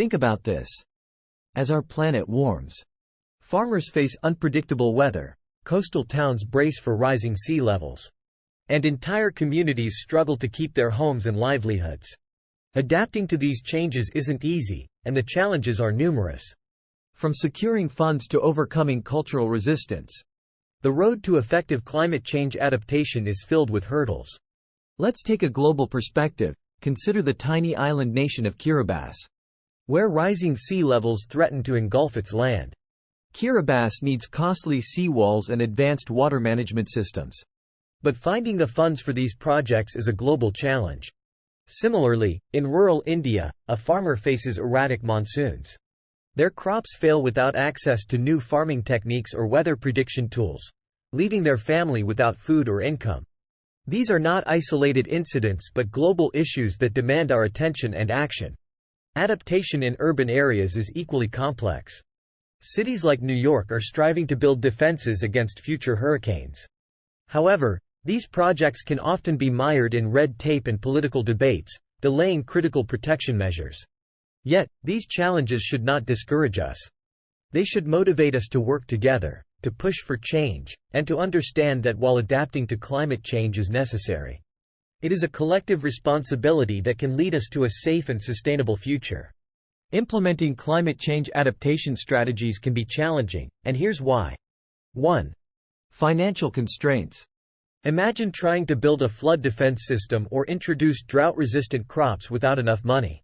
Think about this. As our planet warms, farmers face unpredictable weather, coastal towns brace for rising sea levels, and entire communities struggle to keep their homes and livelihoods. Adapting to these changes isn't easy, and the challenges are numerous. From securing funds to overcoming cultural resistance, the road to effective climate change adaptation is filled with hurdles. Let's take a global perspective. Consider the tiny island nation of Kiribati, where rising sea levels threaten to engulf its land. Kiribati needs costly seawalls and advanced water management systems. But finding the funds for these projects is a global challenge. Similarly, in rural India, a farmer faces erratic monsoons. Their crops fail without access to new farming techniques or weather prediction tools, leaving their family without food or income. These are not isolated incidents but global issues that demand our attention and action. Adaptation in urban areas is equally complex. Cities like New York are striving to build defenses against future hurricanes. However, these projects can often be mired in red tape and political debates, delaying critical protection measures. Yet, these challenges should not discourage us. They should motivate us to work together, to push for change, and to understand that while adapting to climate change is necessary, it is a collective responsibility that can lead us to a safe and sustainable future. Implementing climate change adaptation strategies can be challenging, and here's why. 1. Financial constraints. Imagine trying to build a flood defense system or introduce drought-resistant crops without enough money.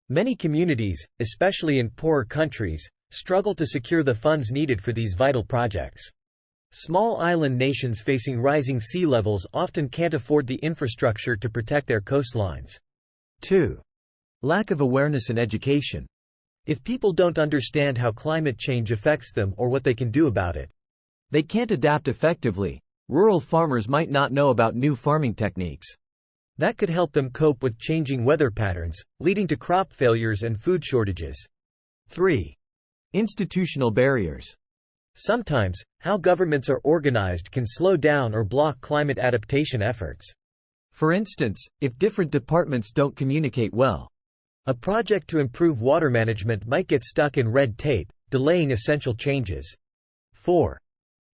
Many communities, especially in poorer countries, struggle to secure the funds needed for these vital projects. Small island nations facing rising sea levels often can't afford the infrastructure to protect their coastlines. 2. Lack of awareness and education. If people don't understand how climate change affects them or what they can do about it, they can't adapt effectively. Rural farmers might not know about new farming techniques that could help them cope with changing weather patterns, leading to crop failures and food shortages. 3. Institutional barriers. Sometimes, how governments are organized can slow down or block climate adaptation efforts. For instance, if different departments don't communicate well, a project to improve water management might get stuck in red tape, delaying essential changes. 4.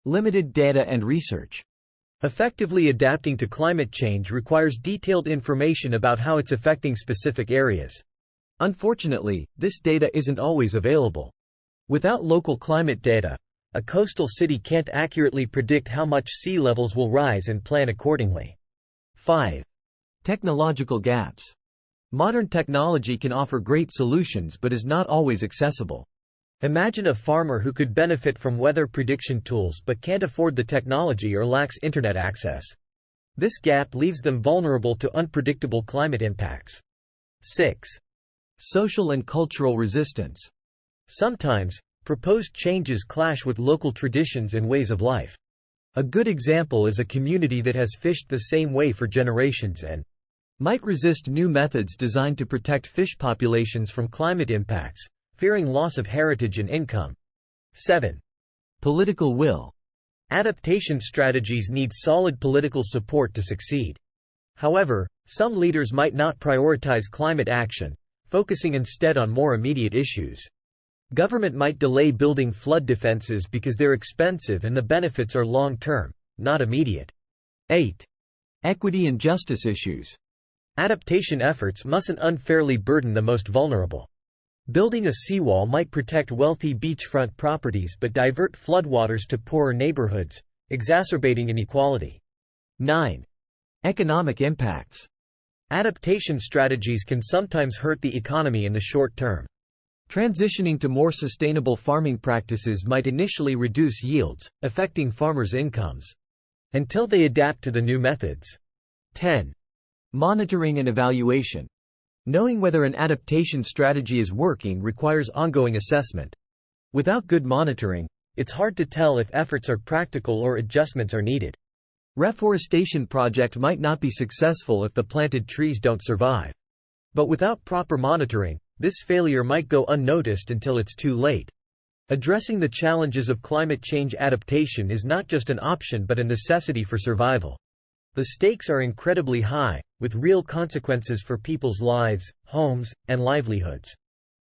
Limited data and research. Effectively adapting to climate change requires detailed information about how it's affecting specific areas. Unfortunately, this data isn't always available. Without local climate data, a coastal city can't accurately predict how much sea levels will rise and plan accordingly. 5. Technological gaps. Modern technology can offer great solutions but is not always accessible. Imagine a farmer who could benefit from weather prediction tools but can't afford the technology or lacks internet access. This gap leaves them vulnerable to unpredictable climate impacts. 6. Social and cultural resistance. Sometimes, proposed changes clash with local traditions and ways of life. A good example is a community that has fished the same way for generations and might resist new methods designed to protect fish populations from climate impacts, fearing loss of heritage and income. 7. Political will. Adaptation strategies need solid political support to succeed. However, some leaders might not prioritize climate action, focusing instead on more immediate issues. Government might delay building flood defenses because they're expensive and the benefits are long-term, not immediate. 8. Equity and justice issues. Adaptation efforts mustn't unfairly burden the most vulnerable. Building a seawall might protect wealthy beachfront properties but divert floodwaters to poorer neighborhoods, exacerbating inequality. 9. Economic impacts. Adaptation strategies can sometimes hurt the economy in the short term. Transitioning to more sustainable farming practices might initially reduce yields, affecting farmers' incomes until they adapt to the new methods. 10. Monitoring and evaluation. Knowing whether an adaptation strategy is working requires ongoing assessment. Without good monitoring, it's hard to tell if efforts are practical or adjustments are needed. Reforestation project might not be successful if the planted trees don't survive. But without proper monitoring, this failure might go unnoticed until it's too late. Addressing the challenges of climate change adaptation is not just an option but a necessity for survival. The stakes are incredibly high, with real consequences for people's lives, homes, and livelihoods.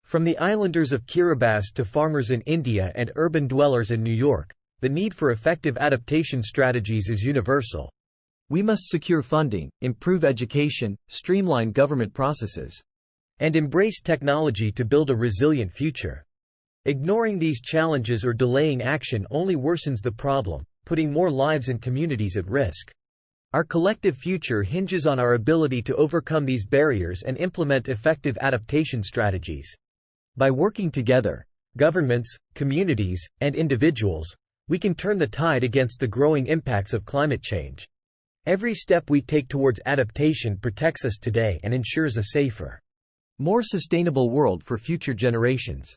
From the islanders of Kiribati to farmers in India and urban dwellers in New York, the need for effective adaptation strategies is universal. We must secure funding, improve education, streamline government processes, and embrace technology to build a resilient future. Ignoring these challenges or delaying action only worsens the problem, putting more lives and communities at risk. Our collective future hinges on our ability to overcome these barriers and implement effective adaptation strategies. By working together, governments, communities, and individuals, we can turn the tide against the growing impacts of climate change. Every step we take towards adaptation protects us today and ensures a safer, more sustainable world for future generations.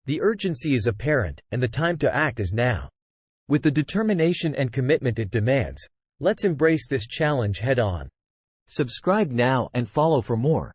The urgency is apparent, and the time to act is now. With the determination and commitment it demands, let's embrace this challenge head-on. Subscribe now and follow for more.